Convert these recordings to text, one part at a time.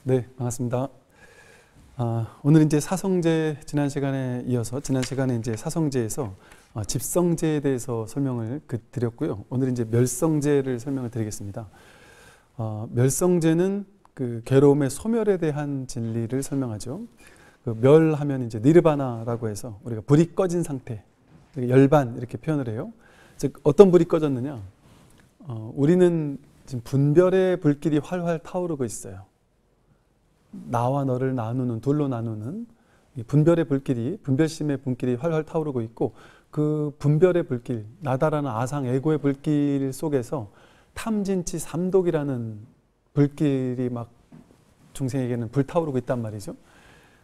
네, 반갑습니다. 오늘 이제 사성제 지난 시간에 이어서 지난 시간에 이제 사성제에서 집성제에 대해서 설명을 드렸고요. 오늘 이제 멸성제를 설명을 드리겠습니다. 멸성제는 그 괴로움의 소멸에 대한 진리를 설명하죠. 그 멸하면 이제 니르바나라고 해서 우리가 불이 꺼진 상태, 열반 이렇게 표현을 해요. 즉 어떤 불이 꺼졌느냐? 우리는 지금 분별의 불길이 활활 타오르고 있어요. 나와 너를 나누는, 둘로 나누는 분별의 불길이, 분별심의 불길이 활활 타오르고 있고, 그 분별의 불길, 나다라는 아상 에고의 불길 속에서 탐진치 삼독이라는 불길이 막 중생에게는 불타오르고 있단 말이죠.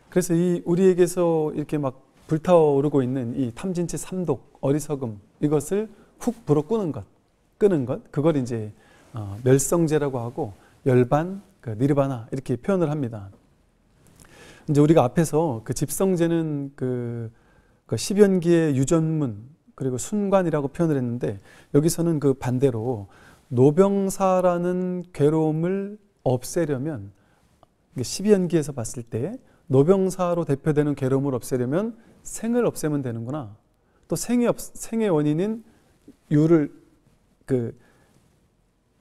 그래서 이 우리에게서 이렇게 막 불타오르고 있는 이 탐진치 삼독, 어리석음, 이것을 훅 불어 끄는 것, 그걸 이제 멸성제라고 하고, 열반, 니르바나 이렇게 표현을 합니다. 이제 우리가 앞에서 그 집성제는 그 십연기의 유전문 그리고 순관이라고 표현을 했는데, 여기서는 그 반대로 노병사라는 괴로움을 없애려면, 십연기에서 봤을 때 노병사로 대표되는 괴로움을 없애려면 생을 없애면 되는구나. 또 생의 원인인 유를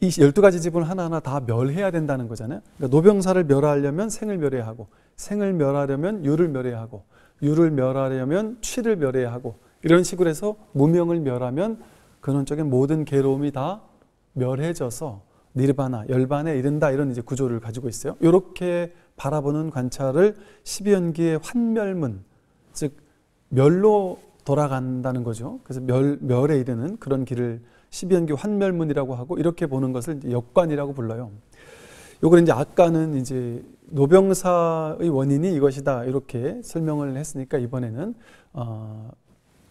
이 12가지 지분을 하나하나 다 멸해야 된다는 거잖아요. 그러니까 노병사를 멸하려면 생을 멸해야 하고, 생을 멸하려면 유를 멸해야 하고, 유를 멸하려면 취를 멸해야 하고, 이런 식으로 해서 무명을 멸하면 근원적인 모든 괴로움이 다 멸해져서 니르바나, 열반에 이른다, 이런 이제 구조를 가지고 있어요. 이렇게 바라보는 관찰을 십연기의 환멸문, 즉 멸로 돌아간다는 거죠. 그래서 멸에 이르는 그런 길을 십연기 환멸문이라고 하고, 이렇게 보는 것을 이제 역관이라고 불러요. 요걸 이제 아까는 이제 노병사의 원인이 이것이다 이렇게 설명을 했으니까, 이번에는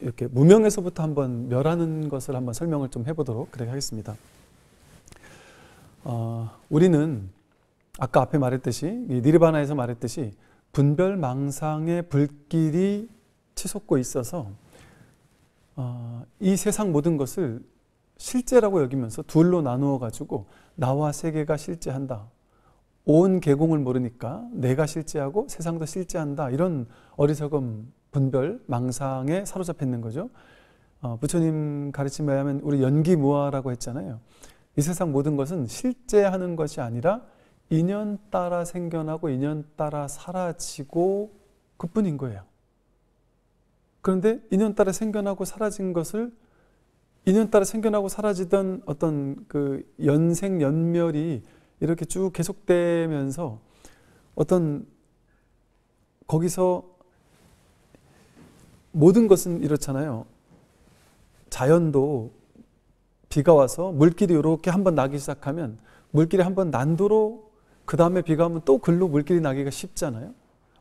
이렇게 무명에서부터 한번 멸하는 것을 한번 설명을 좀 해보도록 그렇게 하겠습니다. 우리는 아까 앞에 말했듯이, 니르바나에서 말했듯이 분별망상의 불길이 치솟고 있어서 이 세상 모든 것을 실제라고 여기면서 둘로 나누어 가지고 나와 세계가 실제한다, 온 계공을 모르니까 내가 실제하고 세상도 실제한다, 이런 어리석음, 분별, 망상에 사로잡혀 있는 거죠. 부처님 가르침에 의하면 우리 연기무아라고 했잖아요. 이 세상 모든 것은 실제하는 것이 아니라 인연 따라 생겨나고 인연 따라 사라지고 그뿐인 거예요. 그런데 인연 따라 생겨나고 사라진 것을, 인연 따라 생겨나고 사라지던 어떤 그 연생연멸이 이렇게 쭉 계속되면서 어떤 거기서 모든 것은 이렇잖아요. 자연도 비가 와서 물길이 이렇게 한번 나기 시작하면, 물길이 한번 난도로 그 다음에 비가 오면 또 글로 물길이 나기가 쉽잖아요.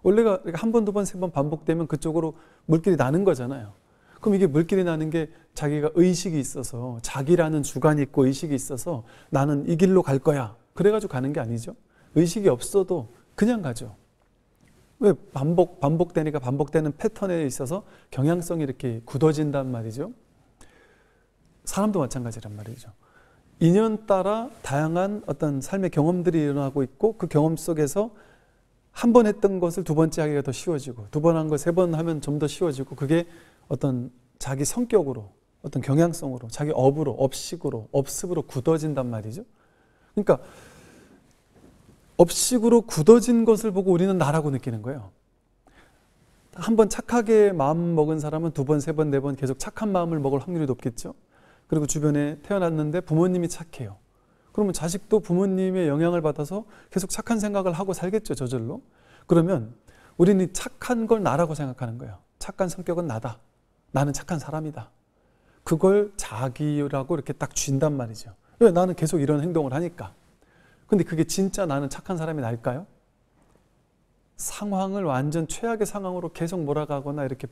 원래가 한 번, 두 번, 세 번 반복되면 그쪽으로 물길이 나는 거잖아요. 그럼 이게 물길이 나는 게 자기가 의식이 있어서, 자기라는 주관이 있고 의식이 있어서 나는 이 길로 갈 거야, 그래가지고 가는 게 아니죠. 의식이 없어도 그냥 가죠. 왜? 반복되니까 반복되는 패턴에 있어서 경향성이 이렇게 굳어진단 말이죠. 사람도 마찬가지란 말이죠. 인연 따라 다양한 어떤 삶의 경험들이 일어나고 있고, 그 경험 속에서 한 번 했던 것을 두 번째 하기가 더 쉬워지고, 두 번 한 거 세 번 하면 좀 더 쉬워지고, 그게 어떤 자기 성격으로, 어떤 경향성으로, 자기 업으로, 업식으로, 업습으로 굳어진단 말이죠. 그러니까 업식으로 굳어진 것을 보고 우리는 나라고 느끼는 거예요. 한 번 착하게 마음 먹은 사람은 두 번, 세 번, 네 번 계속 착한 마음을 먹을 확률이 높겠죠. 그리고 주변에 태어났는데 부모님이 착해요. 그러면 자식도 부모님의 영향을 받아서 계속 착한 생각을 하고 살겠죠, 저절로. 그러면 우리는 이 착한 걸 나라고 생각하는 거예요. 착한 성격은 나다, 나는 착한 사람이다. 그걸 자기라고 이렇게 딱 쥔단 말이죠. 왜? 나는 계속 이런 행동을 하니까. 근데 그게 진짜 나는 착한 사람이 날까요? 상황을 완전 최악의 상황으로 계속 몰아가거나 이렇게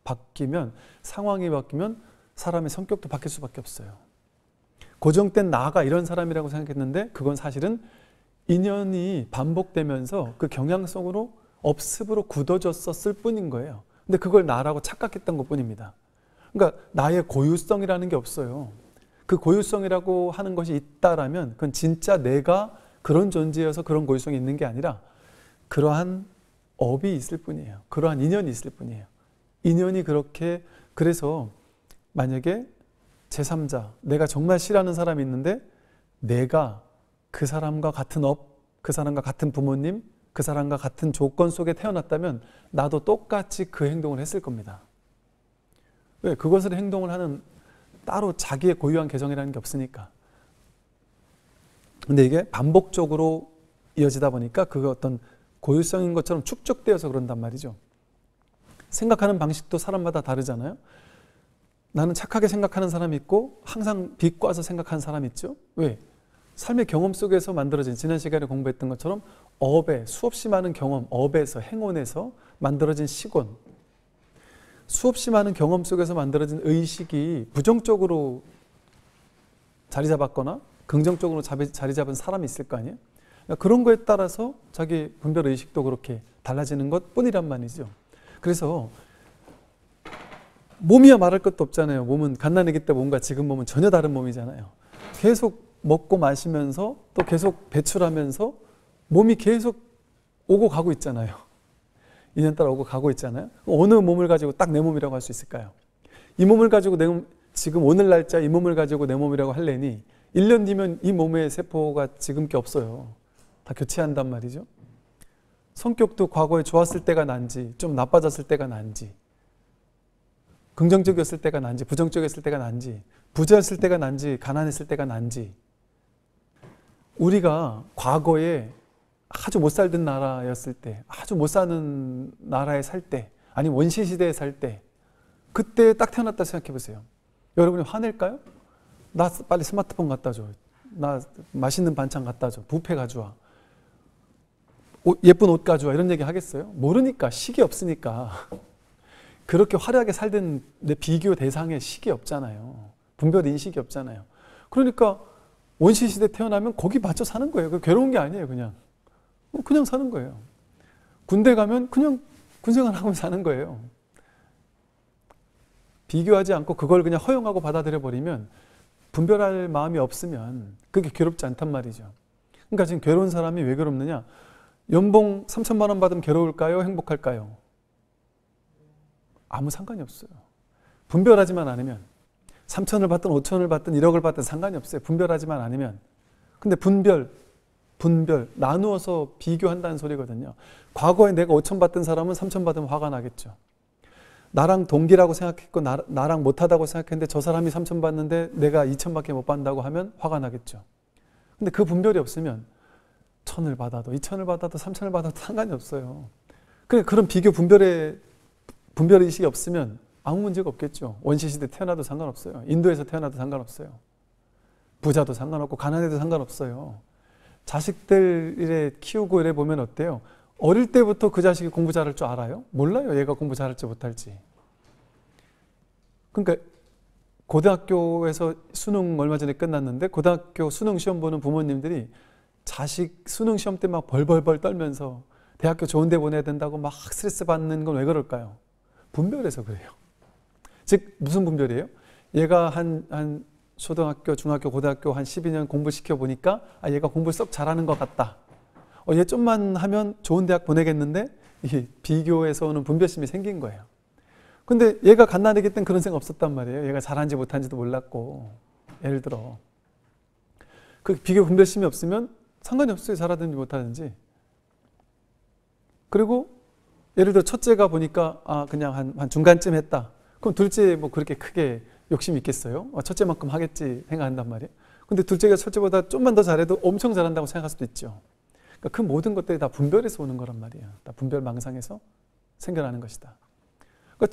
바뀌면, 상황이 바뀌면 사람의 성격도 바뀔 수밖에 없어요. 고정된 나가 이런 사람이라고 생각했는데, 그건 사실은 인연이 반복되면서 그 경향성으로, 업습으로 굳어졌었을 뿐인 거예요. 근데 그걸 나라고 착각했던 것 뿐입니다. 그러니까 나의 고유성이라는 게 없어요. 그 고유성이라고 하는 것이 있다라면 그건 진짜 내가 그런 존재여서 그런 고유성이 있는 게 아니라 그러한 업이 있을 뿐이에요. 그러한 인연이 있을 뿐이에요. 인연이 그렇게, 그래서 만약에 제3자, 내가 정말 싫어하는 사람이 있는데 내가 그 사람과 같은 업, 그 사람과 같은 부모님, 그 사람과 같은 조건 속에 태어났다면 나도 똑같이 그 행동을 했을 겁니다. 왜? 그것을 행동을 하는 따로 자기의 고유한 개성이라는 게 없으니까. 근데 이게 반복적으로 이어지다 보니까 그 어떤 고유성인 것처럼 축적되어서 그런단 말이죠. 생각하는 방식도 사람마다 다르잖아요. 나는 착하게 생각하는 사람이 있고 항상 비꼬아서 생각하는 사람이 있죠. 왜? 삶의 경험 속에서 만들어진, 지난 시간에 공부했던 것처럼 업에, 수없이 많은 경험, 업에서, 행운에서 만들어진 시곤, 수없이 많은 경험 속에서 만들어진 의식이 부정적으로 자리 잡았거나 긍정적으로 자리 잡은 사람이 있을 거 아니에요. 그러니까 그런 거에 따라서 자기 분별 의식도 그렇게 달라지는 것 뿐이란 말이죠. 그래서 몸이야 말할 것도 없잖아요. 몸은 갓난아기 때 몸과 지금 몸은 전혀 다른 몸이잖아요. 계속 먹고 마시면서 또 계속 배출하면서 몸이 계속 오고 가고 있잖아요. 인연 따라 오고 가고 있잖아요. 어느 몸을 가지고 딱 내 몸이라고 할 수 있을까요? 이 몸을 가지고 지금 오늘 날짜 이 몸을 가지고 내 몸이라고 할래니 1년 뒤면 이 몸의 세포가 지금 게 없어요. 다 교체한단 말이죠. 성격도 과거에 좋았을 때가 난지 좀 나빠졌을 때가 난지 긍정적이었을 때가 난지 부정적이었을 때가 난지 부자였을 때가 난지 가난했을 때가 난지 우리가 과거에 아주 못 살던 나라였을 때 아주 못 사는 나라에 살 때 아니면 원시시대에 살 때 그때 딱 태어났다 생각해 보세요. 여러분이 화낼까요? 나 빨리 스마트폰 갖다 줘. 나 맛있는 반찬 갖다 줘. 뷔페 가져와. 예쁜 옷 가져와. 이런 얘기 하겠어요? 모르니까. 식이 없으니까. 그렇게 화려하게 살던 내 비교 대상에 식이 없잖아요. 분별 인식이 없잖아요. 그러니까 원시시대 태어나면 거기 맞춰 사는 거예요. 괴로운 게 아니에요. 그냥 사는 거예요. 군대 가면 그냥 군생활 하고 사는 거예요. 비교하지 않고 그걸 그냥 허용하고 받아들여 버리면 분별할 마음이 없으면 그게 괴롭지 않단 말이죠. 그러니까 지금 괴로운 사람이 왜 괴롭느냐? 연봉 3천만 원 받으면 괴로울까요? 행복할까요? 아무 상관이 없어요. 분별하지만 않으면 3천을 받든 5천을 받든 1억을 받든 상관이 없어요. 분별하지만 않으면. 근데 분별 나누어서 비교한다는 소리거든요. 과거에 내가 5천 받던 사람은 3천 받으면 화가 나겠죠. 나랑 동기라고 생각했고 나랑 못하다고 생각했는데 저 사람이 3천 받는데 내가 2천밖에 못 받는다고 하면 화가 나겠죠. 근데 그 분별이 없으면 1,000을 받아도 2천을 받아도 3천을 받아도 상관이 없어요. 그런 비교 분별의식이 없으면 아무 문제가 없겠죠. 원시시대 태어나도 상관없어요. 인도에서 태어나도 상관없어요. 부자도 상관없고 가난해도 상관없어요. 자식들 이래 키우고 이래 보면 어때요? 어릴 때부터 그 자식이 공부 잘할 줄 알아요? 몰라요. 얘가 공부 잘할지 못할지. 그러니까 고등학교에서 수능 얼마 전에 끝났는데 고등학교 수능 시험 보는 부모님들이 자식 수능 시험 때 막 벌벌벌 떨면서 대학교 좋은 데 보내야 된다고 막 스트레스 받는 건 왜 그럴까요? 분별해서 그래요. 즉 무슨 분별이에요? 얘가 한 초등학교, 중학교, 고등학교 한 12년 공부시켜 보니까 얘가 공부 썩 잘하는 것 같다. 얘 좀만 하면 좋은 대학 보내겠는데 이 비교에서 오는 분별심이 생긴 거예요. 근데 얘가 갓난아기 땐 그런 생각 없었단 말이에요. 얘가 잘하는지 못하는지도 몰랐고. 예를 들어 그 비교 분별심이 없으면 상관이 없어요. 잘하든지 못하든지. 그리고 예를 들어 첫째가 보니까 그냥 한 중간쯤 했다. 그럼 둘째 뭐 그렇게 크게 욕심이 있겠어요? 첫째만큼 하겠지 생각한단 말이에요. 근데 둘째가 첫째보다 좀만 더 잘해도 엄청 잘한다고 생각할 수도 있죠. 그러니까 그 모든 것들이 다 분별에서 오는 거란 말이에요. 다 분별 망상에서 생겨나는 것이다. 그러니까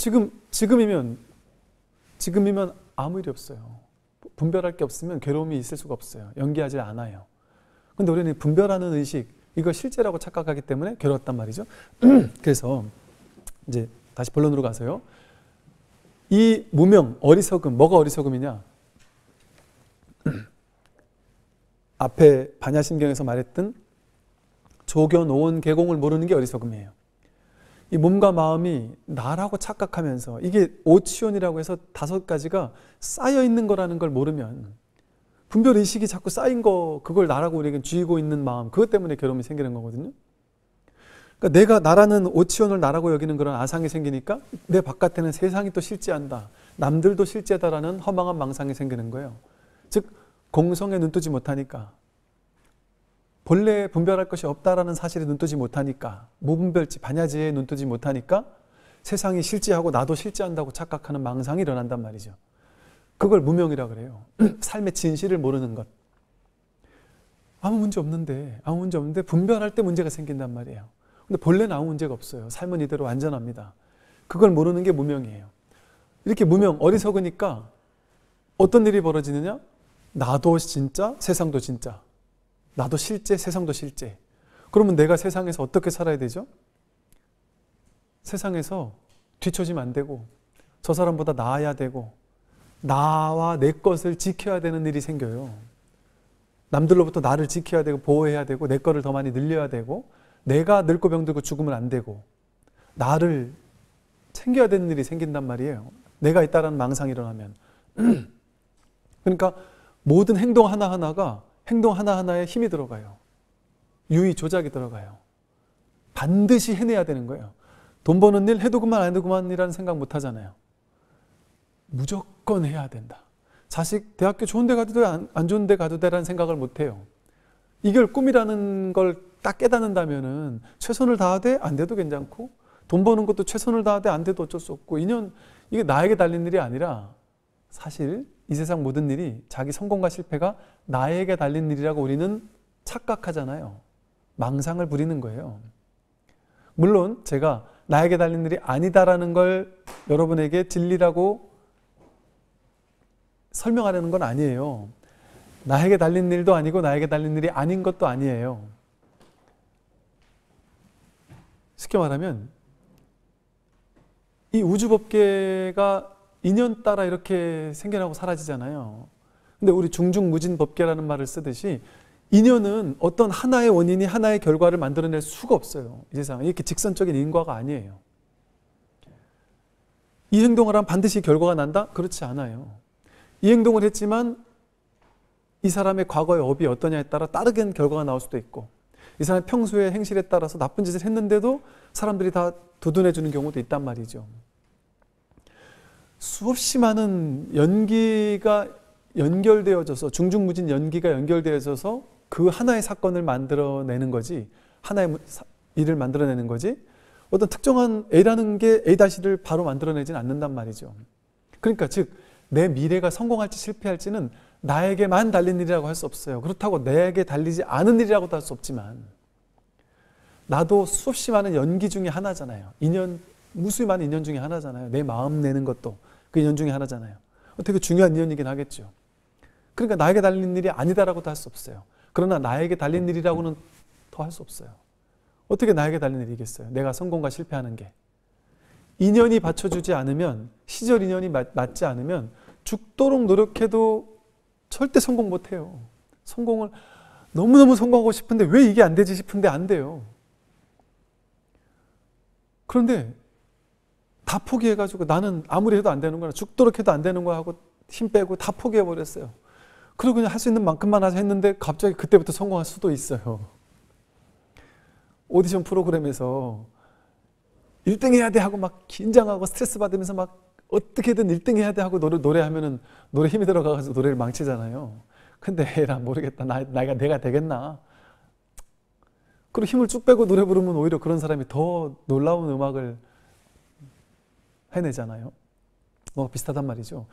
지금이면 아무 일이 없어요. 분별할 게 없으면 괴로움이 있을 수가 없어요. 연기하지 않아요. 근데 우리는 분별하는 의식, 이거 실제라고 착각하기 때문에 괴로웠단 말이죠. 그래서 이제 다시 본론으로 가서요. 이 무명, 어리석음, 뭐가 어리석음이냐? 앞에 반야심경에서 말했던 조견, 오온, 계공을 모르는 게 어리석음이에요. 이 몸과 마음이 나라고 착각하면서 이게 오치온이라고 해서 5가지가 쌓여 있는 거라는 걸 모르면 분별 의식이 자꾸 쌓인 거 그걸 나라고 우리에게 쥐고 있는 마음 그것 때문에 괴로움이 생기는 거거든요. 그러니까 내가 나라는 오치온을 나라고 여기는 그런 아상이 생기니까 내 바깥에는 세상이 또 실제한다. 남들도 실제다라는 허망한 망상이 생기는 거예요. 즉 공성에 눈뜨지 못하니까, 본래 분별할 것이 없다라는 사실에 눈뜨지 못하니까, 무분별지 반야지에 눈뜨지 못하니까 세상이 실제하고 나도 실제한다고 착각하는 망상이 일어난단 말이죠. 그걸 무명이라 그래요. 삶의 진실을 모르는 것. 아무 문제 없는데 분별할 때 문제가 생긴단 말이에요. 근데 본래는 아무 문제가 없어요. 삶은 이대로 완전합니다. 그걸 모르는 게 무명이에요. 이렇게 무명, 어리석으니까 어떤 일이 벌어지느냐? 나도 진짜, 세상도 진짜. 나도 실제, 세상도 실제. 그러면 내가 세상에서 어떻게 살아야 되죠? 세상에서 뒤처지면 안 되고, 저 사람보다 나아야 되고, 나와 내 것을 지켜야 되는 일이 생겨요. 남들로부터 나를 지켜야 되고 보호해야 되고 내 거를 더 많이 늘려야 되고, 내가 늙고 병들고 죽으면 안 되고 나를 챙겨야 되는 일이 생긴단 말이에요. 내가 있다라는 망상이 일어나면. 그러니까 모든 행동 하나하나가 행동 하나하나에 힘이 들어가요. 유의 조작이 들어가요. 반드시 해내야 되는 거예요. 돈 버는 일 해도 그만 안 해도 그만이라는 생각 못 하잖아요. 무조건 해야 된다. 자식 대학교 좋은 데 가도 돼, 안 좋은 데 가도 되라는 생각을 못 해요. 이걸 꿈이라는 걸 딱 깨닫는다면은 최선을 다하되 안 돼도 괜찮고, 돈 버는 것도 최선을 다하되 안 돼도 어쩔 수 없고, 이게 나에게 달린 일이 아니라 사실 이 세상 모든 일이 자기 성공과 실패가 나에게 달린 일이라고 우리는 착각하잖아요. 망상을 부리는 거예요. 물론 제가 나에게 달린 일이 아니다라는 걸 여러분에게 진리라고 설명하려는 건 아니에요. 나에게 달린 일도 아니고 나에게 달린 일이 아닌 것도 아니에요. 쉽게 말하면 이 우주법계가 인연 따라 이렇게 생겨나고 사라지잖아요. 근데 우리 중중무진법계라는 말을 쓰듯이 인연은 어떤 하나의 원인이 하나의 결과를 만들어낼 수가 없어요. 이 세상은 이렇게 직선적인 인과가 아니에요. 이 행동을 하면 반드시 결과가 난다? 그렇지 않아요. 이 행동을 했지만 이 사람의 과거의 업이 어떠냐에 따라 다르게 결과가 나올 수도 있고, 이 사람의 평소의 행실에 따라서 나쁜 짓을 했는데도 사람들이 다 두둔해 주는 경우도 있단 말이죠. 수없이 많은 연기가 연결되어져서, 중중무진 연기가 연결되어져서 그 하나의 사건을 만들어내는 거지, 하나의 일을 만들어내는 거지, 어떤 특정한 A라는 게 A-를 바로 만들어내지는 않는단 말이죠. 그러니까 즉 내 미래가 성공할지 실패할지는 나에게만 달린 일이라고 할 수 없어요. 그렇다고 내게 달리지 않은 일이라고도 할 수 없지만, 나도 수없이 많은 연기 중에 하나잖아요. 무수히 많은 인연 중에 하나잖아요. 내 마음 내는 것도 그 인연 중에 하나잖아요. 되게 중요한 인연이긴 하겠죠. 그러니까 나에게 달린 일이 아니다라고도 할 수 없어요. 그러나 나에게 달린 일이라고는 더 할 수 없어요. 어떻게 나에게 달린 일이겠어요? 내가 성공과 실패하는 게. 인연이 받쳐주지 않으면, 시절 인연이 맞지 않으면 죽도록 노력해도 절대 성공 못해요. 성공을 너무너무 성공하고 싶은데 왜 이게 안 되지 싶은데 안 돼요. 그런데 다 포기해가지고 나는 아무리 해도 안 되는 거야, 죽도록 해도 안 되는 거야 하고 힘 빼고 다 포기해버렸어요. 그리고 그냥 할 수 있는 만큼만 하자 했는데 갑자기 그때부터 성공할 수도 있어요. 오디션 프로그램에서 1등 해야 돼 하고 막 긴장하고 스트레스 받으면서 막 어떻게든 1등 해야 돼 하고 노래하면은 노래 힘이 들어가서 노래를 망치잖아요. 근데 에라 모르겠다. 내가 되겠나. 그리고 힘을 쭉 빼고 노래 부르면 오히려 그런 사람이 더 놀라운 음악을 해내잖아요. 비슷하단 말이죠.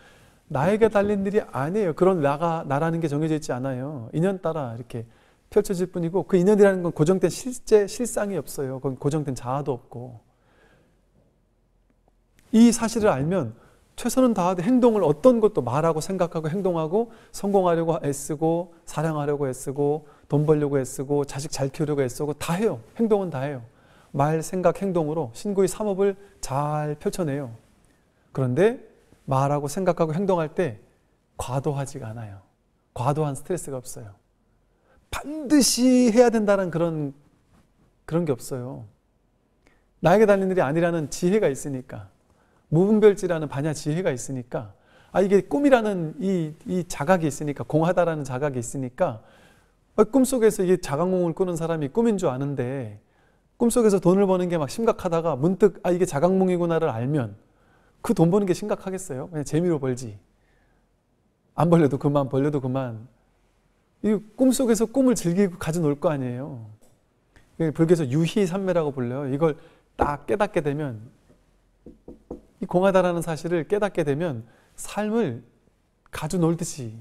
나에게 달린 일이 아니에요. 그런 나라는 게 정해져 있지 않아요. 인연 따라 이렇게 펼쳐질 뿐이고, 그 인연이라는 건 고정된 실상이 없어요. 그건 고정된 자아도 없고. 이 사실을 알면 최선은 다하되 행동을 어떤 것도 말하고 생각하고 행동하고, 성공하려고 애쓰고, 사랑하려고 애쓰고, 돈 벌려고 애쓰고, 자식 잘 키우려고 애쓰고 다 해요. 행동은 다 해요. 말, 생각, 행동으로 신구의 삼업을 잘 펼쳐내요. 그런데 말하고 생각하고 행동할 때 과도하지가 않아요. 과도한 스트레스가 없어요. 반드시 해야 된다는 그런 게 없어요. 나에게 달린 일이 아니라는 지혜가 있으니까, 무분별지라는 반야 지혜가 있으니까, 이게 꿈이라는 이 자각이 있으니까, 공하다라는 자각이 있으니까, 꿈속에서 이게 자각몽을 꾸는 사람이 꿈인 줄 아는데 꿈속에서 돈을 버는 게 막 심각하다가 문득 이게 자각몽이구나를 알면 그 돈 버는 게 심각하겠어요? 그냥 재미로 벌지. 안 벌려도 그만, 벌려도 그만. 이 꿈속에서 꿈을 즐기고 가져놀 거 아니에요. 불교에서 유희삼매라고 불려요. 이걸 딱 깨닫게 되면, 이 공하다라는 사실을 깨닫게 되면 삶을 가져놀듯이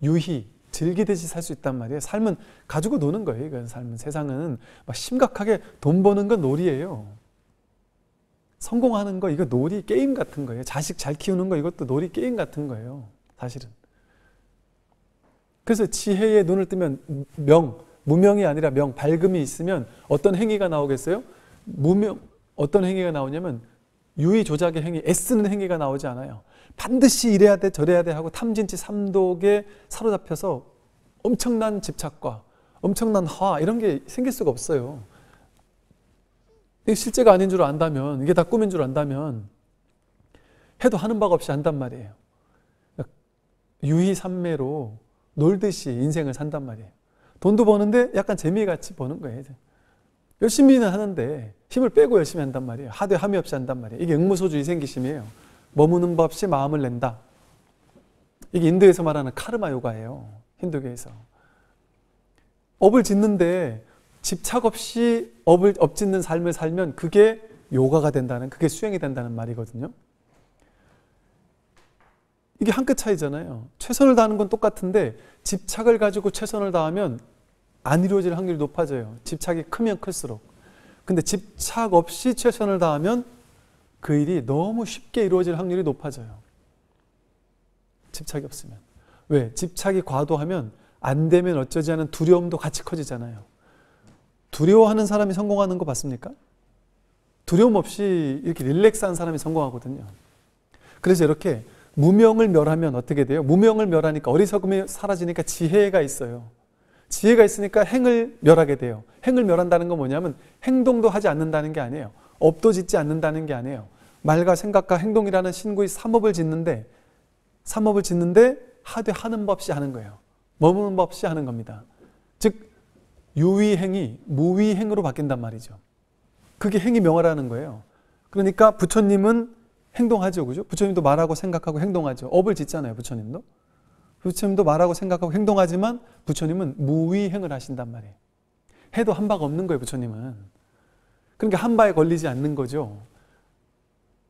유희, 즐기듯이 살 수 있단 말이에요. 삶은 가지고 노는 거예요. 이건 삶은. 세상은 막 심각하게 돈 버는 건 놀이에요. 성공하는 거 이거 놀이 게임 같은 거예요. 자식 잘 키우는 거 이것도 놀이 게임 같은 거예요. 사실은. 그래서 지혜의 눈을 뜨면 무명이 아니라 밝음이 있으면 어떤 행위가 나오겠어요? 어떤 행위가 나오냐면 유의 조작의 행위, 애쓰는 행위가 나오지 않아요. 반드시 이래야 돼 저래야 돼 하고 탐진치 삼독에 사로잡혀서 엄청난 집착과 엄청난 화 이런 게 생길 수가 없어요. 이게 실제가 아닌 줄 안다면, 이게 다 꿈인 줄 안다면 해도 하는 바가 없이 한단 말이에요. 유희삼매로 놀듯이 인생을 산단 말이에요. 돈도 버는데 약간 재미같이 버는 거예요. 열심히는 하는데 힘을 빼고 열심히 한단 말이에요. 하되 함이 없이 한단 말이에요. 이게 응무소주 이생기심이에요. 머무는 법 없이 마음을 낸다. 이게 인도에서 말하는 카르마 요가예요. 힌두교에서. 업을 짓는데 집착 없이 업 짓는 삶을 살면 그게 요가가 된다는, 그게 수행이 된다는 말이거든요. 이게 한 끗 차이잖아요. 최선을 다하는 건 똑같은데 집착을 가지고 최선을 다하면 안 이루어질 확률이 높아져요. 집착이 크면 클수록. 근데 집착 없이 최선을 다하면 그 일이 너무 쉽게 이루어질 확률이 높아져요. 집착이 없으면. 왜? 집착이 과도하면 안 되면 어쩌지 하는 두려움도 같이 커지잖아요. 두려워하는 사람이 성공하는 거 봤습니까? 두려움 없이 이렇게 릴렉스한 사람이 성공하거든요. 그래서 이렇게 무명을 멸하면 어떻게 돼요? 무명을 멸하니까 어리석음이 사라지니까 지혜가 있어요. 지혜가 있으니까 행을 멸하게 돼요. 행을 멸한다는 건 뭐냐면 행동도 하지 않는다는 게 아니에요. 업도 짓지 않는다는 게 아니에요. 말과 생각과 행동이라는 신구의 삼업을 짓는데 하되 하는 법 없이 하는 거예요. 머무는 법 없이 하는 겁니다. 즉 유의행이 무의행으로 바뀐단 말이죠. 그게 행이 명하라는 거예요. 그러니까 부처님은 행동하죠. 그죠? 부처님도 말하고 생각하고 행동하죠. 업을 짓잖아요. 부처님도. 부처님도 말하고 생각하고 행동하지만 부처님은 무의행을 하신단 말이에요. 해도 한 바가 없는 거예요. 부처님은. 그러니까 한 바에 걸리지 않는 거죠.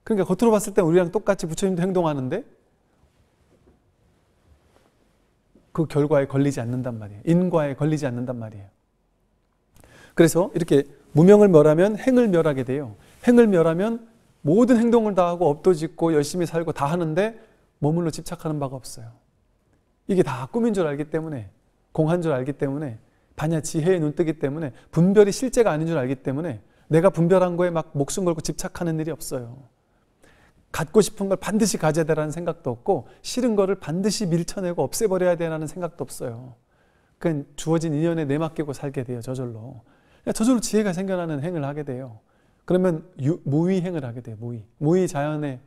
그러니까 겉으로 봤을 때 우리랑 똑같이 부처님도 행동하는데 그 결과에 걸리지 않는단 말이에요. 인과에 걸리지 않는단 말이에요. 그래서 이렇게 무명을 멸하면 행을 멸하게 돼요. 행을 멸하면 모든 행동을 다 하고 업도 짓고 열심히 살고 다 하는데 머물러 집착하는 바가 없어요. 이게 다 꿈인 줄 알기 때문에, 공한 줄 알기 때문에, 반야 지혜의 눈뜨기 때문에, 분별이 실제가 아닌 줄 알기 때문에 내가 분별한 거에 막 목숨 걸고 집착하는 일이 없어요. 갖고 싶은 걸 반드시 가져야 되라는 생각도 없고 싫은 거를 반드시 밀쳐내고 없애버려야 되라는 생각도 없어요. 그냥 주어진 인연에 내맡기고 살게 돼요. 저절로. 저절로 지혜가 생겨나는 행을 하게 돼요. 그러면 무의행을 하게 돼요. 무의 자연에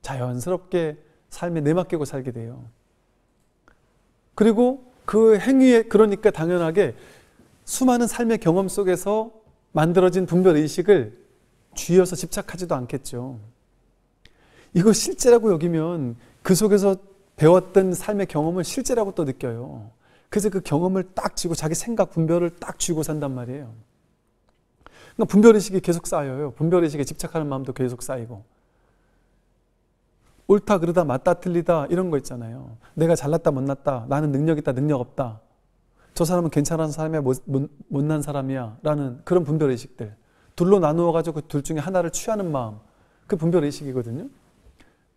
자연스럽게 삶에 내맡기고 살게 돼요. 그리고 그 행위에 그러니까 당연하게 수많은 삶의 경험 속에서 만들어진 분별의식을 쥐어서 집착하지도 않겠죠. 이거 실제라고 여기면 그 속에서 배웠던 삶의 경험을 실제라고 또 느껴요. 그래서 그 경험을 딱 쥐고 자기 생각 분별을 딱 쥐고 산단 말이에요. 그러니까 분별의식이 계속 쌓여요. 분별의식에 집착하는 마음도 계속 쌓이고. 옳다 그르다 맞다 틀리다 이런 거 있잖아요. 내가 잘났다 못났다, 나는 능력 있다 능력 없다, 저 사람은 괜찮은 사람이야 못난 사람이야 라는 그런 분별의식들, 둘로 나누어 가지고 그 둘 중에 하나를 취하는 마음, 그 분별의식이거든요.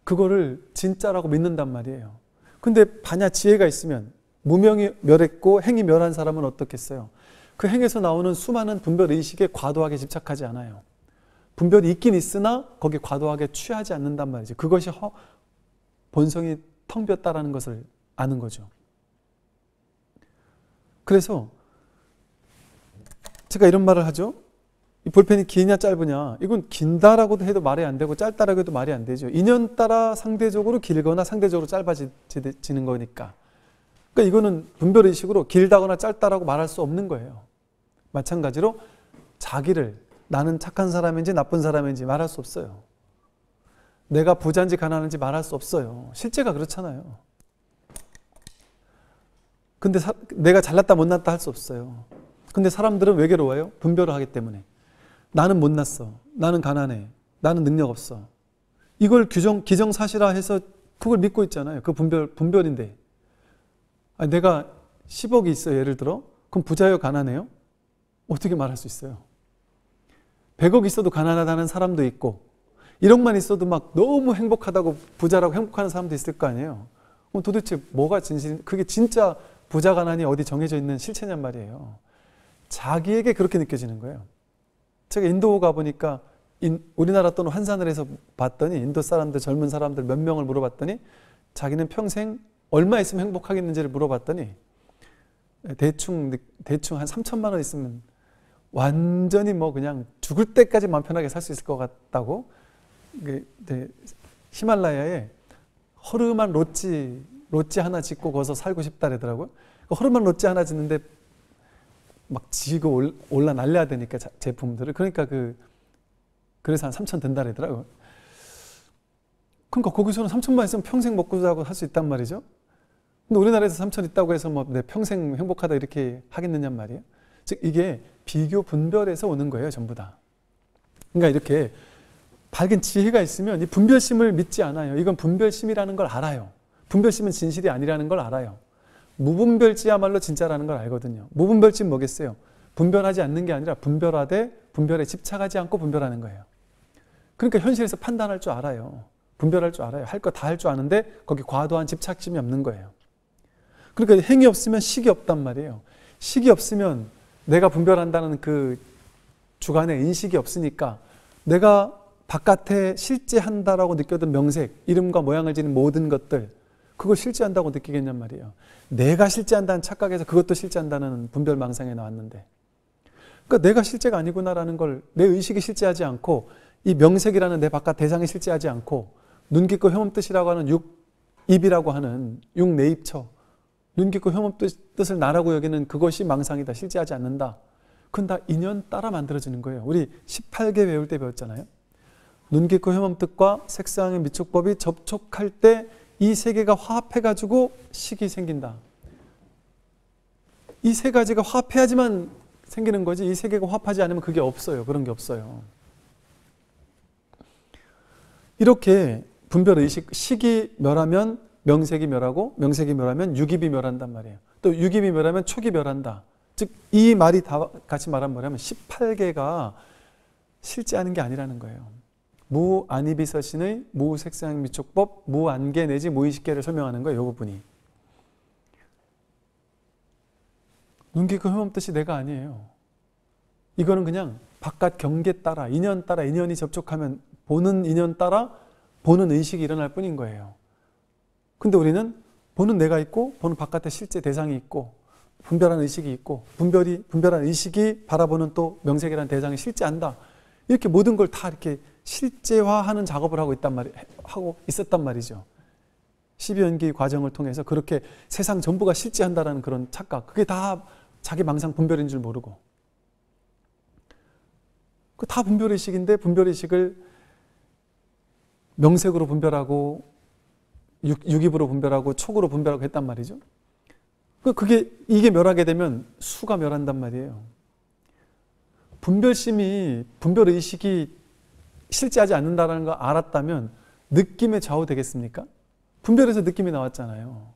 그거를 진짜라고 믿는단 말이에요. 근데 반야 지혜가 있으면, 무명이 멸했고 행이 멸한 사람은 어떻겠어요? 그 행에서 나오는 수많은 분별의식에 과도하게 집착하지 않아요. 분별이 있긴 있으나 거기에 과도하게 취하지 않는단 말이죠. 그것이 본성이 텅 비었다라는 것을 아는 거죠. 그래서 제가 이런 말을 하죠. 이 볼펜이 기냐 짧으냐, 이건 긴다라고도 해도 말이 안 되고 짧다라고 해도 말이 안 되죠. 인연 따라 상대적으로 길거나 상대적으로 짧아지는 거니까. 그러니까 이거는 분별의식으로 길다거나 짧다라고 말할 수 없는 거예요. 마찬가지로 자기를 나는 착한 사람인지 나쁜 사람인지 말할 수 없어요. 내가 부자인지 가난한지 말할 수 없어요. 실제가 그렇잖아요. 근데 내가 잘났다 못났다 할 수 없어요. 근데 사람들은 왜 괴로워요? 분별을 하기 때문에. 나는 못났어. 나는 가난해. 나는 능력 없어. 이걸 기정사실화해서 그걸 믿고 있잖아요. 그 분별인데. 아니, 내가 10억이 있어요. 예를 들어. 그럼 부자예요? 가난해요? 어떻게 말할 수 있어요? 100억 있어도 가난하다는 사람도 있고 1억만 있어도 막 너무 행복하다고 부자라고 행복하는 사람도 있을 거 아니에요. 그럼 도대체 뭐가 진실? 그게 진짜 부자 가난이 어디 정해져 있는 실체냔 말이에요. 자기에게 그렇게 느껴지는 거예요. 제가 인도 가보니까 우리나라 또는 환산을 해서 봤더니 인도 사람들, 젊은 사람들 몇 명을 물어봤더니 자기는 평생 얼마 있으면 행복하겠는지를 물어봤더니 대충 한 3천만 원 있으면 완전히 뭐 그냥 죽을 때까지 마음 편하게 살 수 있을 것 같다고. 히말라야에 허름한 롯지 하나 짓고 거기서 살고 싶다 그러더라고요. 허름한 롯지 하나 짓는데 막 지고 올라 날려야 되니까 제품들을. 그러니까 그래서 한 3천 든다 그러더라고요. 그러니까 거기서는 3천만 있으면 평생 먹고 자고 할 수 있단 말이죠. 근데 우리나라에서 3천 있다고 해서 뭐 내 평생 행복하다 이렇게 하겠느냐 말이에요. 즉 이게 비교 분별에서 오는 거예요, 전부 다. 그러니까 이렇게 밝은 지혜가 있으면 이 분별심을 믿지 않아요. 이건 분별심이라는 걸 알아요. 분별심은 진실이 아니라는 걸 알아요. 무분별지야말로 진짜라는 걸 알거든요. 무분별지는 뭐겠어요? 분별하지 않는 게 아니라 분별하되 분별에 집착하지 않고 분별하는 거예요. 그러니까 현실에서 판단할 줄 알아요. 분별할 줄 알아요. 할 거 다 할 줄 아는데 거기 과도한 집착심이 없는 거예요. 그러니까 행위 없으면 식이 없단 말이에요. 식이 없으면 내가 분별한다는 그 주관의 인식이 없으니까 내가 바깥에 실제한다라고 느꼈던 명색, 이름과 모양을 지닌 모든 것들, 그걸 실제한다고 느끼겠냔 말이에요. 내가 실제한다는 착각에서 그것도 실제한다는 분별망상에 나왔는데, 그러니까 내가 실제가 아니구나라는 걸 내 의식이 실제하지 않고 이 명색이라는 내 바깥 대상이 실제하지 않고 눈 깊고 혐오 뜻이라고 하는 입이라고 하는 내입처, 눈 깊고 혐오 뜻을 나라고 여기는 그것이 망상이다. 실제하지 않는다. 그건 다 인연 따라 만들어지는 거예요. 우리 18개 외울 때 배웠잖아요. 눈 깊고 혐오 뜻과 색상의 미촉법이 접촉할 때 이 세 개가 화합해가지고 식이 생긴다. 이 세 가지가 화합해야지만 생기는 거지 이 세 개가 화합하지 않으면 그게 없어요. 그런 게 없어요. 이렇게 분별의식, 식이 멸하면 명색이 멸하고 명색이 멸하면 유깁이 멸한단 말이에요. 또 유깁이 멸하면 촉이 멸한다. 즉 이 말이 다 같이 말하면 뭐냐면 18개가 실제하는 게 아니라는 거예요. 무안이비서신의 무색상미촉법 무안개 내지 무의식계를 설명하는 거예요. 이 부분이. 눈 깊고 혐오 뜻이 내가 아니에요. 이거는 그냥 바깥 경계 따라 인연이 접촉하면 보는 인연 따라 보는 의식이 일어날 뿐인 거예요. 근데 우리는 보는 내가 있고 보는 바깥에 실제 대상이 있고 분별한 의식이 있고 분별한 의식이 바라보는 또 명색이라는 대상이 실제한다. 이렇게 모든 걸 다 이렇게 실제화하는 작업을 하고 있었단 말이죠. 12연기 과정을 통해서 그렇게 세상 전부가 실제한다라는 그런 착각, 그게 다 자기 망상 분별인 줄 모르고, 그 다 분별의식인데 분별의식을 명색으로 분별하고 유깁으로 분별하고 촉으로 분별하고 했단 말이죠. 이게 멸하게 되면 수가 멸한단 말이에요. 분별의식이 실제하지 않는다는 걸 알았다면 느낌에 좌우되겠습니까? 분별에서 느낌이 나왔잖아요.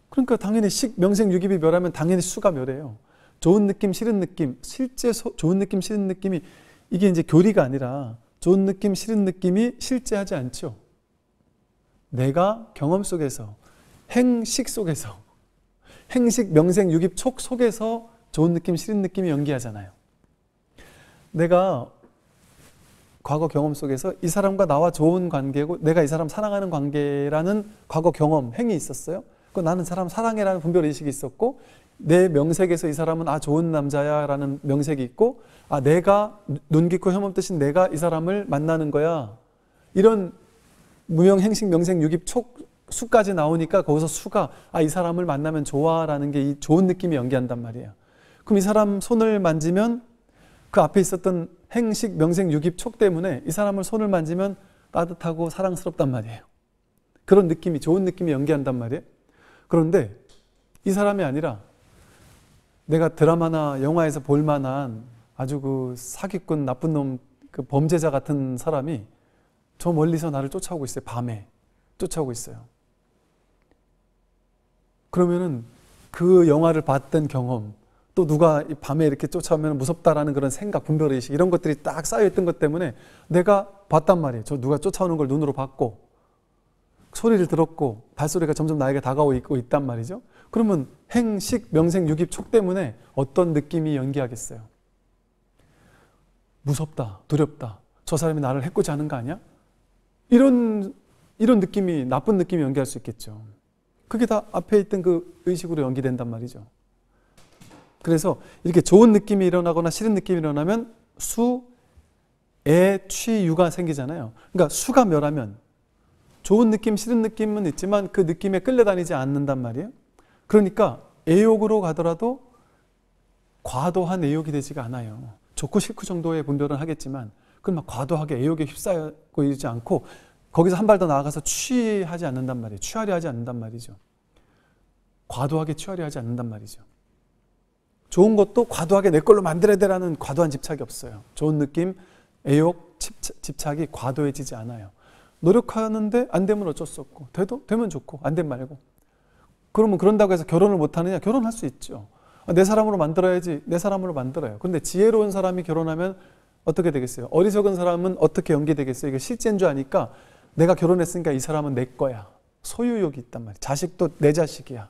그러니까 당연히 명색, 유깁이 멸하면 당연히 수가 멸해요. 좋은 느낌, 싫은 느낌, 실제 좋은 느낌, 싫은 느낌이 이게 이제 교리가 아니라 좋은 느낌, 싫은 느낌이 실제하지 않죠. 내가 경험 속에서, 행식 속에서, 행식, 명색, 유깁, 촉 속에서 좋은 느낌, 싫은 느낌이 연기하잖아요. 내가 과거 경험 속에서 이 사람과 나와 좋은 관계고 내가 이 사람 사랑하는 관계라는 과거 경험, 행이 있었어요. 나는 사람 사랑해라는 분별의식이 있었고 내 명색에서 이 사람은 좋은 남자야 라는 명색이 있고 내가 눈 깊고 혐오 뜻인 내가 이 사람을 만나는 거야. 이런 무명, 행식, 명색, 유깁, 촉, 수까지 나오니까 거기서 수가 이 사람을 만나면 좋아 라는 게 이 좋은 느낌이 연기한단 말이에요. 그럼 이 사람 손을 만지면 그 앞에 있었던 행식, 명생, 유깁, 촉 때문에 이 사람을 손을 만지면 따뜻하고 사랑스럽단 말이에요. 그런 느낌이, 좋은 느낌이 연기한단 말이에요. 그런데 이 사람이 아니라 내가 드라마나 영화에서 볼 만한 아주 그 사기꾼, 나쁜 놈, 그 범죄자 같은 사람이 저 멀리서 나를 쫓아오고 있어요. 밤에 쫓아오고 있어요. 그러면은 그 영화를 봤던 경험, 또 누가 밤에 이렇게 쫓아오면 무섭다라는 그런 생각, 분별의식, 이런 것들이 딱 쌓여있던 것 때문에 내가 봤단 말이에요. 저 누가 쫓아오는 걸 눈으로 봤고 소리를 들었고 발소리가 점점 나에게 다가오고 있단 말이죠. 그러면 행식, 명생, 유깁, 촉 때문에 어떤 느낌이 연기하겠어요? 무섭다, 두렵다, 저 사람이 나를 해코지 하는 거 아니야? 이런 느낌이, 나쁜 느낌이 연기할 수 있겠죠. 그게 다 앞에 있던 그 의식으로 연기된단 말이죠. 그래서 이렇게 좋은 느낌이 일어나거나 싫은 느낌이 일어나면 수, 애, 취, 유가 생기잖아요. 그러니까 수가 멸하면 좋은 느낌, 싫은 느낌은 있지만 그 느낌에 끌려다니지 않는단 말이에요. 그러니까 애욕으로 가더라도 과도한 애욕이 되지가 않아요. 좋고 싫고 정도의 분별은 하겠지만 그건 막 과도하게 애욕에 휩싸이고 있지 않고 거기서 한 발 더 나아가서 취하지 않는단 말이에요. 취하려 하지 않는단 말이죠. 과도하게 취하려 하지 않는단 말이죠. 좋은 것도 과도하게 내 걸로 만들어야 되라는 과도한 집착이 없어요. 좋은 느낌, 애욕, 집착이 과도해지지 않아요. 노력하는데 안 되면 어쩔 수 없고 되면 좋고 안 되면 말고. 그러면 그런다고 해서 결혼을 못하느냐? 결혼할 수 있죠. 내 사람으로 만들어야지. 내 사람으로 만들어요. 그런데 지혜로운 사람이 결혼하면 어떻게 되겠어요? 어리석은 사람은 어떻게 연기되겠어요? 이게 실제인 줄 아니까 내가 결혼했으니까 이 사람은 내 거야. 소유욕이 있단 말이야. 자식도 내 자식이야.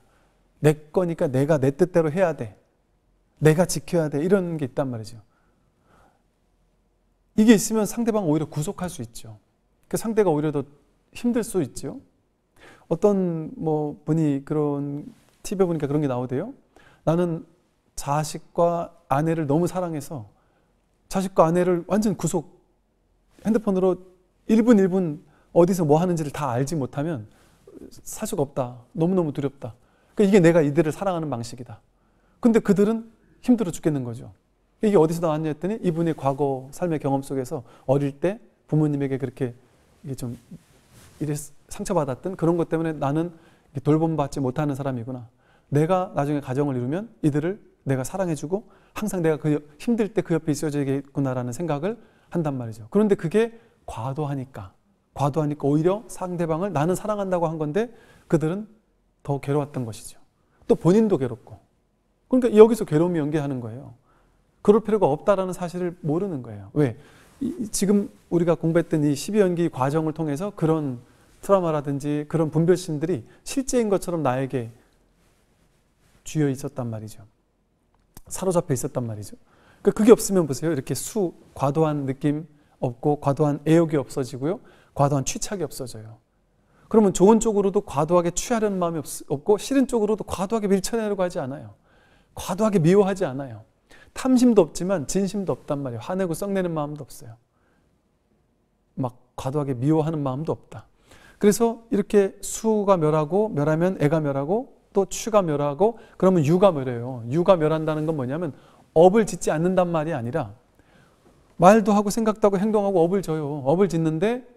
내 거니까 내가 내 뜻대로 해야 돼. 내가 지켜야 돼. 이런 게 있단 말이죠. 이게 있으면 상대방 오히려 구속할 수 있죠. 그 상대가 오히려 더 힘들 수 있죠. 어떤 분이 그런 TV에 보니까 그런 게 나오대요. 나는 자식과 아내를 너무 사랑해서 자식과 아내를 완전 구속, 핸드폰으로 1분 1분 어디서 뭐 하는지를 다 알지 못하면 살 수가 없다. 너무너무 두렵다. 그러니까 이게 내가 이들을 사랑하는 방식이다. 근데 그들은 힘들어 죽겠는 거죠. 이게 어디서 나왔냐 했더니 이분의 과거 삶의 경험 속에서 어릴 때 부모님에게 그렇게 이게 좀 이래 상처받았던 그런 것 때문에 나는 돌봄받지 못하는 사람이구나. 내가 나중에 가정을 이루면 이들을 내가 사랑해주고 항상 내가 그 힘들 때 그 옆에 있어야겠구나라는 생각을 한단 말이죠. 그런데 그게 과도하니까 오히려 상대방을 나는 사랑한다고 한 건데 그들은 더 괴로웠던 것이죠. 또 본인도 괴롭고. 그러니까 여기서 괴로움이 연기하는 거예요. 그럴 필요가 없다라는 사실을 모르는 거예요. 왜? 지금 우리가 공부했던 이 12연기 과정을 통해서 그런 트라우마라든지 그런 분별심들이 실제인 것처럼 나에게 쥐어 있었단 말이죠. 사로잡혀 있었단 말이죠. 그러니까 그게 없으면 보세요. 이렇게 과도한 느낌 없고 과도한 애욕이 없어지고요. 과도한 취착이 없어져요. 그러면 좋은 쪽으로도 과도하게 취하려는 마음이 없고 싫은 쪽으로도 과도하게 밀쳐내려고 하지 않아요. 과도하게 미워하지 않아요. 탐심도 없지만 진심도 없단 말이에요. 화내고 썩내는 마음도 없어요. 막 과도하게 미워하는 마음도 없다. 그래서 이렇게 수가 멸하면 애가 멸하고 또 취가 멸하고 그러면 유가 멸해요. 유가 멸한다는 건 뭐냐면 업을 짓지 않는단 말이 아니라 말도 하고 생각도 하고 행동하고 업을 져요. 업을 짓는데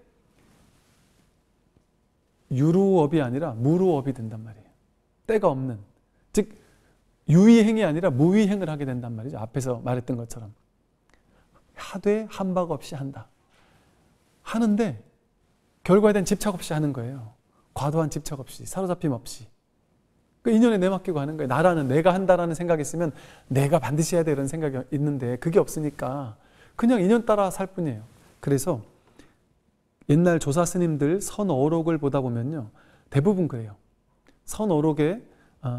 유루업이 아니라 무루업이 된단 말이에요. 때가 없는. 즉 유의행이 아니라 무의행을 하게 된단 말이죠. 앞에서 말했던 것처럼. 하되 한박 없이 한다. 하는데 결과에 대한 집착 없이 하는 거예요. 과도한 집착 없이, 사로잡힘 없이. 그 인연에 내맡기고 하는 거예요. 나라는 내가 한다라는 생각이 있으면 내가 반드시 해야 돼 이런 생각이 있는데 그게 없으니까 그냥 인연 따라 살 뿐이에요. 그래서 옛날 조사 스님들 선어록을 보다 보면요. 대부분 그래요. 선어록에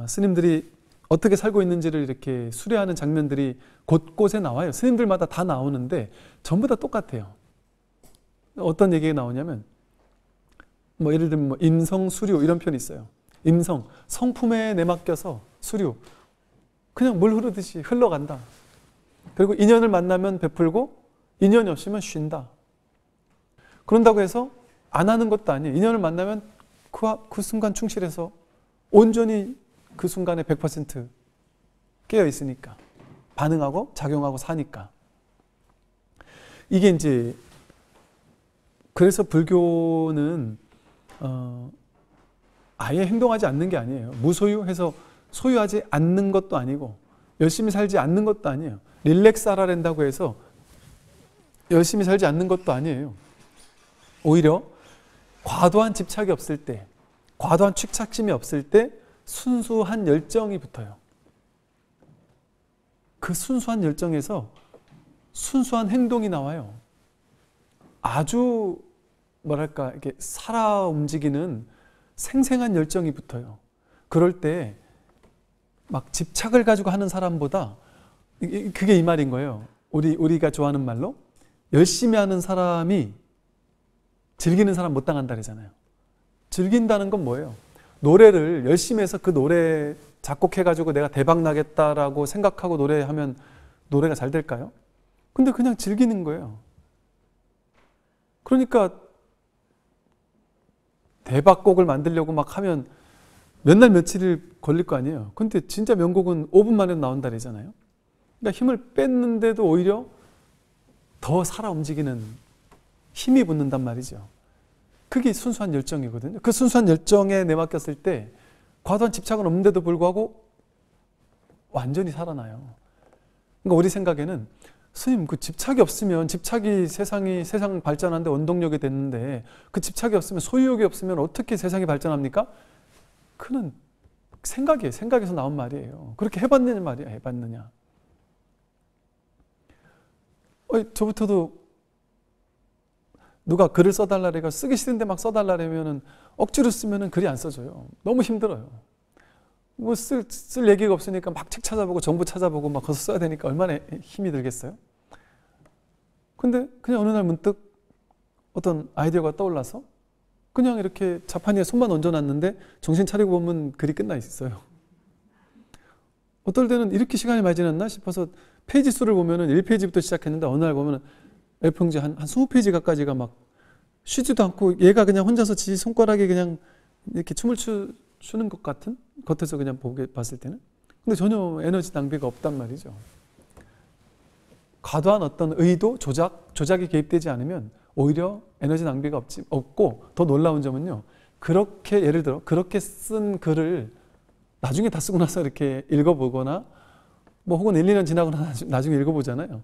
스님들이 어떻게 살고 있는지를 이렇게 수레하는 장면들이 곳곳에 나와요. 스님들마다 다 나오는데 전부 다 똑같아요. 어떤 얘기가 나오냐면 예를 들면 임성, 수류 이런 표현이 있어요. 임성, 성품에 내맡겨서 수류, 그냥 물 흐르듯이 흘러간다. 그리고 인연을 만나면 베풀고 인연이 없으면 쉰다. 그런다고 해서 안 하는 것도 아니에요. 인연을 만나면 그 순간 충실해서 온전히 그 순간에 100% 깨어 있으니까 반응하고 작용하고 사니까. 이게 이제 그래서 불교는 아예 행동하지 않는 게 아니에요. 무소유해서 소유하지 않는 것도 아니고 열심히 살지 않는 것도 아니에요. 릴렉스 하라 랜다고 해서 열심히 살지 않는 것도 아니에요. 오히려 과도한 집착이 없을 때, 과도한 취착심이 없을 때 순수한 열정이 붙어요. 그 순수한 열정에서 순수한 행동이 나와요. 아주 뭐랄까 이렇게 살아 움직이는 생생한 열정이 붙어요. 그럴 때 막 집착을 가지고 하는 사람보다, 그게 이 말인 거예요. 우리가 좋아하는 말로 열심히 하는 사람이 즐기는 사람 못 당한다 그러잖아요. 즐긴다는 건 뭐예요? 노래를 열심히 해서 그 노래 작곡해가지고 내가 대박 나겠다라고 생각하고 노래하면 노래가 잘 될까요? 근데 그냥 즐기는 거예요. 그러니까 대박곡을 만들려고 막 하면 몇 날 며칠을 걸릴 거 아니에요. 근데 진짜 명곡은 5분 만에 나온다 그러잖아요. 그러니까 힘을 뺐는데도 오히려 더 살아 움직이는 힘이 붙는단 말이죠. 그게 순수한 열정이거든요. 그 순수한 열정에 내맡겼을 때 과도한 집착은 없는데도 불구하고 완전히 살아나요. 그러니까 우리 생각에는 스님, 그 집착이 없으면, 집착이 세상 발전하는데 원동력이 됐는데 그 집착이 없으면, 소유욕이 없으면 어떻게 세상이 발전합니까? 그는 생각이에요. 생각에서 나온 말이에요. 그렇게 해봤느냐 말이야. 해봤느냐. 저부터도 누가 글을 써달라래가 쓰기 싫은데 막 써달라면 억지로 쓰면 글이 안 써져요. 너무 힘들어요. 뭐 쓸 얘기가 없으니까 막 책 찾아보고 정보 찾아보고 막 거기서 써야 되니까 얼마나 힘이 들겠어요? 근데 그냥 어느 날 문득 어떤 아이디어가 떠올라서 그냥 이렇게 자판기에 손만 얹어놨는데 정신 차리고 보면 글이 끝나 있어요. 어떨 때는 이렇게 시간이 많이 지났나 싶어서 페이지 수를 보면은 1페이지부터 시작했는데 어느 날 보면은 A평지 한 20페이지가까지가 막 쉬지도 않고 얘가 그냥 혼자서 지 손가락에 그냥 이렇게 춤을 추는 것 같은? 겉에서 그냥 봤을 때는. 근데 전혀 에너지 낭비가 없단 말이죠. 과도한 어떤 의도, 조작이 개입되지 않으면 오히려 에너지 낭비가 없고 더 놀라운 점은요. 그렇게 예를 들어 그렇게 쓴 글을 나중에 다 쓰고 나서 이렇게 읽어보거나 뭐 혹은 1, 2년 지나고 나중에 읽어보잖아요.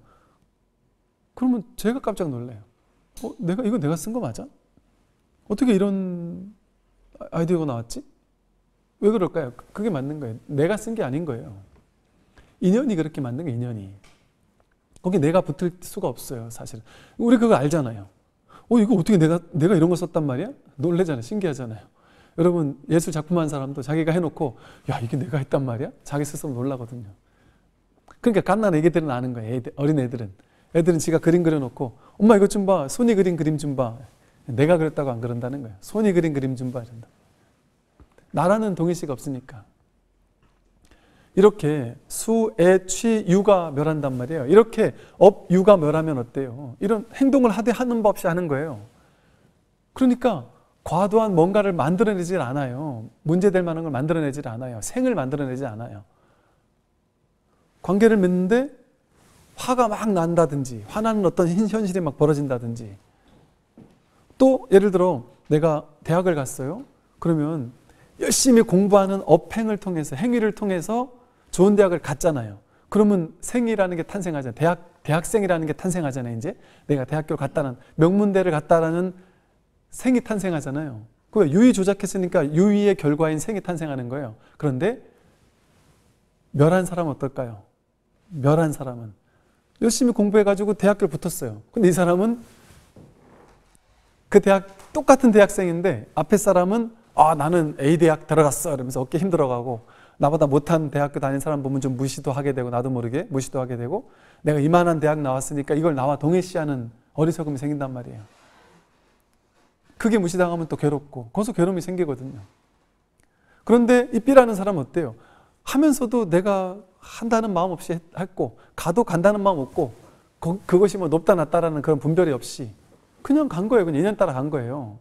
그러면 제가 깜짝 놀라요. 이거 내가 쓴 거 맞아? 어떻게 이런 아이디어가 나왔지? 왜 그럴까요? 그게 맞는 거예요. 내가 쓴 게 아닌 거예요. 인연이 그렇게 만든 게 인연이. 거기 내가 붙을 수가 없어요, 사실은. 우리 그거 알잖아요. 이거 어떻게 내가 이런 거 썼단 말이야? 놀래잖아요. 신기하잖아요. 여러분, 예술 작품한 사람도 자기가 해놓고, 야, 이게 내가 했단 말이야? 자기 스스로 놀라거든요. 그러니까 갓난 애기들은 아는 거예요. 어린 애들은. 애들은 지가 그림 그려놓고, 엄마 이것 좀 봐. 손이 그린 그림 좀 봐. 내가 그렸다고 안 그런다는 거예요. 손이 그린 그림 좀 봐. 이런다. 나라는 동일시가 없으니까. 이렇게 수, 애, 취, 유가 멸한단 말이에요. 이렇게 업, 유가 멸하면 어때요? 이런 행동을 하는 법 없이 하는 거예요. 그러니까 과도한 뭔가를 만들어내질 않아요. 문제될 만한 걸 만들어내질 않아요. 생을 만들어내지 않아요. 관계를 맺는데 화가 막 난다든지 화나는 어떤 현실이 막 벌어진다든지 또 예를 들어 내가 대학을 갔어요. 그러면 열심히 공부하는 업행을 통해서 행위를 통해서 좋은 대학을 갔잖아요. 그러면 생이라는 게 탄생하잖아요. 대학생이라는 게 탄생하잖아요. 이제 내가 대학교를 갔다는 명문대를 갔다라는 생이 탄생하잖아요. 그 유의 조작했으니까 유의의 결과인 생이 탄생하는 거예요. 그런데 멸한 사람은 어떨까요? 멸한 사람은 열심히 공부해가지고 대학교를 붙었어요. 근데 이 사람은 그 똑같은 대학생인데 앞에 사람은 나는 A대학 들어갔어 이러면서 어깨 힘들어가고 나보다 못한 대학교 다닌 사람 보면 좀 무시도 하게 되고 나도 모르게 무시도 하게 되고 내가 이만한 대학 나왔으니까 이걸 나와 동일시하는 어리석음이 생긴단 말이에요. 그게 무시당하면 또 괴롭고 거기서 괴로움이 생기거든요. 그런데 이 B라는 사람은 어때요? 하면서도 내가 한다는 마음 없이 했고 가도 간다는 마음 없고 그것이 뭐 높다 낮다라는 그런 분별이 없이 그냥 간 거예요. 그냥 인연 따라 간 거예요.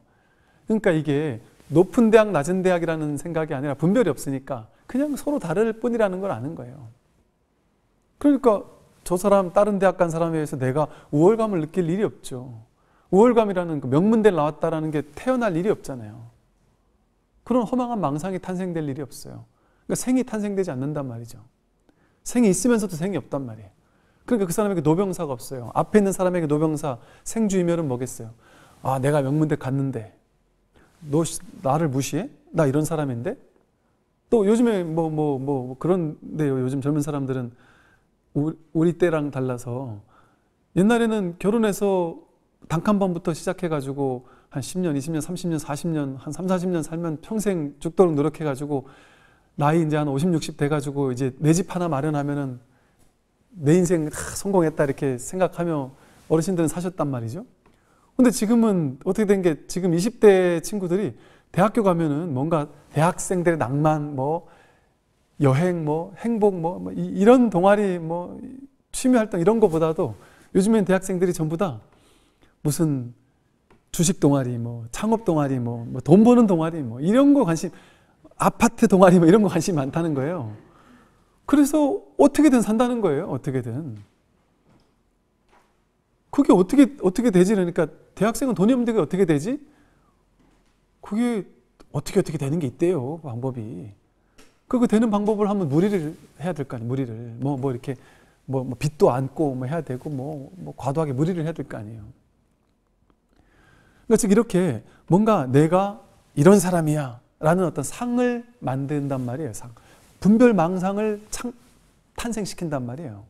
그러니까 이게 높은 대학 낮은 대학이라는 생각이 아니라 분별이 없으니까 그냥 서로 다를 뿐이라는 걸 아는 거예요. 그러니까 저 사람 다른 대학 간 사람에 의해서 내가 우월감을 느낄 일이 없죠. 우월감이라는 그 명문대를 나왔다라는 게 태어날 일이 없잖아요. 그런 허망한 망상이 탄생될 일이 없어요. 그러니까 생이 탄생되지 않는단 말이죠. 생이 있으면서도 생이 없단 말이에요. 그러니까 그 사람에게 노병사가 없어요. 앞에 있는 사람에게 노병사, 생주의멸은 뭐겠어요? 아, 내가 명문대 갔는데 너 나를 무시해? 나 이런 사람인데? 또 요즘에 그런데요. 요즘 젊은 사람들은 우리 때랑 달라서 옛날에는 결혼해서 단칸방부터 시작해가지고 한 10년, 20년, 30년, 40년, 한 3, 40년 살면 평생 죽도록 노력해가지고 나이 이제 한 50, 60 돼가지고 이제 내 집 하나 마련하면은 내 인생 성공했다 이렇게 생각하며 어르신들은 사셨단 말이죠. 근데 지금은 어떻게 된 게 지금 20대 친구들이 대학교 가면은 뭔가 대학생들의 낭만, 뭐 여행, 뭐 행복, 이런 동아리, 뭐 취미 활동 이런 거보다도 요즘엔 대학생들이 전부 다 무슨 주식 동아리, 뭐 창업 동아리, 뭐 돈 버는 동아리, 뭐 이런 거 관심, 아파트 동아리 뭐 이런 거 관심이 많다는 거예요. 그래서 어떻게든 산다는 거예요. 어떻게든. 그게 어떻게 되지? 그러니까 대학생은 돈이 없는데 어떻게 되지? 그게 어떻게 되는 게 있대요. 방법이. 그 되는 방법을 하면 무리를 해야 될 거 아니에요. 무리를. 이렇게 빚도 안고 해야 되고 과도하게 무리를 해야 될 거 아니에요. 그러니까 즉 이렇게 뭔가 내가 이런 사람이야 라는 어떤 상을 만든단 말이에요. 상. 분별망상을 탄생시킨단 말이에요.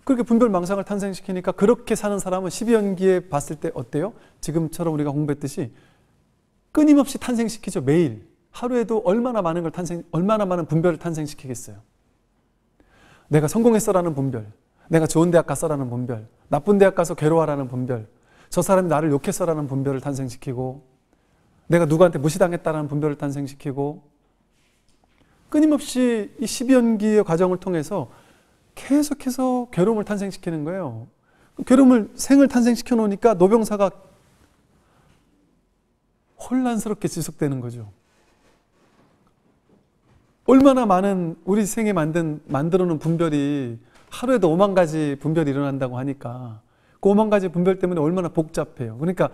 그렇게 분별망상을 탄생시키니까 그렇게 사는 사람은 12연기에 봤을 때 어때요? 지금처럼 우리가 공부했듯이 끊임없이 탄생시키죠. 매일. 하루에도 얼마나 많은 분별을 탄생시키겠어요. 내가 성공했어라는 분별, 내가 좋은 대학 갔어라는 분별, 나쁜 대학 가서 괴로워라는 분별, 저 사람이 나를 욕했어라는 분별을 탄생시키고, 내가 누구한테 무시당했다라는 분별을 탄생시키고, 끊임없이 이 12연기의 과정을 통해서 계속해서 괴로움을 탄생시키는 거예요. 생을 탄생시켜 놓으니까 노병사가 혼란스럽게 지속되는 거죠. 얼마나 많은 우리 생에 만들어 놓은 분별이 하루에도 5만 가지 분별이 일어난다고 하니까 그 5만 가지 분별 때문에 얼마나 복잡해요. 그러니까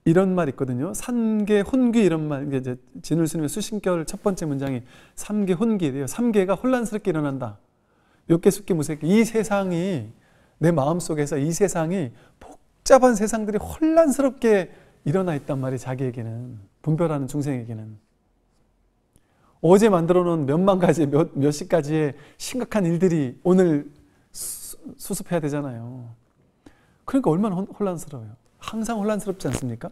이런 말 있거든요. 산계, 혼귀 이런 말. 이제 진울 스님의 수신결 첫 번째 문장이 삼계, 혼귀래요. 삼계가 혼란스럽게 일어난다. 욕계, 숙계, 무색계. 이 세상이 내 마음속에서 이 세상이 복잡한 세상들이 혼란스럽게 일어나 있단 말이에요. 자기에게는. 분별하는 중생에게는. 어제 만들어 놓은 몇만 가지, 몇십 가지의 심각한 일들이 오늘 수습해야 되잖아요. 그러니까 얼마나 혼란스러워요. 항상 혼란스럽지 않습니까?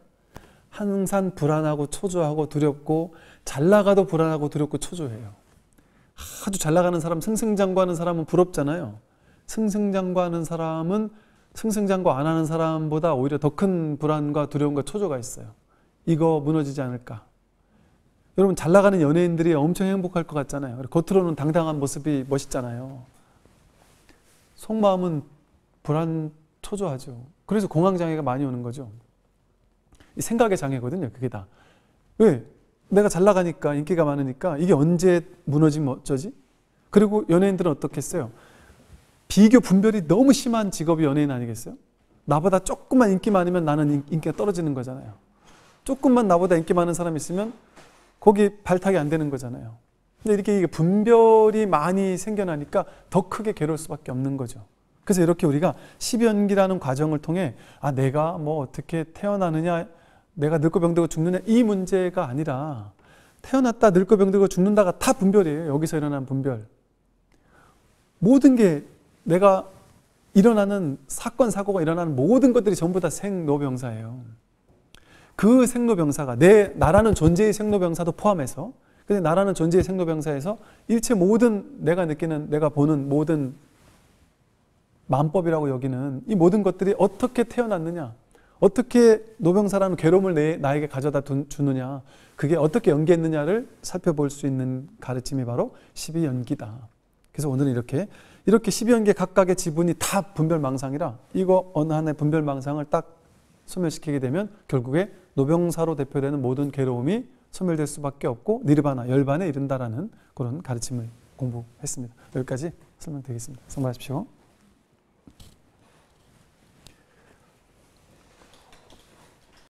항상 불안하고 초조하고 두렵고 잘 나가도 불안하고 두렵고 초조해요. 아주 잘 나가는 사람, 승승장구하는 사람은 부럽잖아요. 승승장구하는 사람은 승승장구 안 하는 사람보다 오히려 더 큰 불안과 두려움과 초조가 있어요. 이거 무너지지 않을까? 여러분 잘 나가는 연예인들이 엄청 행복할 것 같잖아요. 겉으로는 당당한 모습이 멋있잖아요. 속마음은 불안, 초조하죠. 그래서 공황장애가 많이 오는 거죠. 이 생각의 장애거든요. 그게 다. 왜? 내가 잘 나가니까 인기가 많으니까 이게 언제 무너지면 어쩌지? 그리고 연예인들은 어떻겠어요? 비교 분별이 너무 심한 직업이 연예인 아니겠어요? 나보다 조금만 인기 많으면 나는 인기가 떨어지는 거잖아요. 조금만 나보다 인기 많은 사람이 있으면 거기 발탁이 안 되는 거잖아요. 근데 이게 분별이 많이 생겨나니까 더 크게 괴로울 수밖에 없는 거죠. 그래서 이렇게 우리가 12연기라는 과정을 통해 내가 어떻게 태어나느냐, 내가 늙고 병들고 죽느냐 이 문제가 아니라 태어났다 늙고 병들고 죽는다가 다 분별이에요. 여기서 일어나는 분별. 모든 게 내가 일어나는 사건 사고가 일어나는 모든 것들이 전부 다 생로병사예요. 그 생로병사가 나라는 존재의 생로병사도 포함해서, 근데 나라는 존재의 생로병사에서 일체 모든 내가 느끼는, 내가 보는 모든 만법이라고 여기는 이 모든 것들이 어떻게 태어났느냐, 어떻게 노병사라는 괴로움을 나에게 가져다 주느냐, 그게 어떻게 연기했느냐를 살펴볼 수 있는 가르침이 바로 12연기다. 그래서 오늘은 이렇게 12연계 각각의 지분이 다 분별망상이라 이거 어느 하나의 분별망상을 딱 소멸시키게 되면 결국에 노병사로 대표되는 모든 괴로움이 소멸될 수밖에 없고 니르바나, 열반에 이른다라는 그런 가르침을 공부했습니다. 여기까지 설명드리겠습니다. 수고하십시오.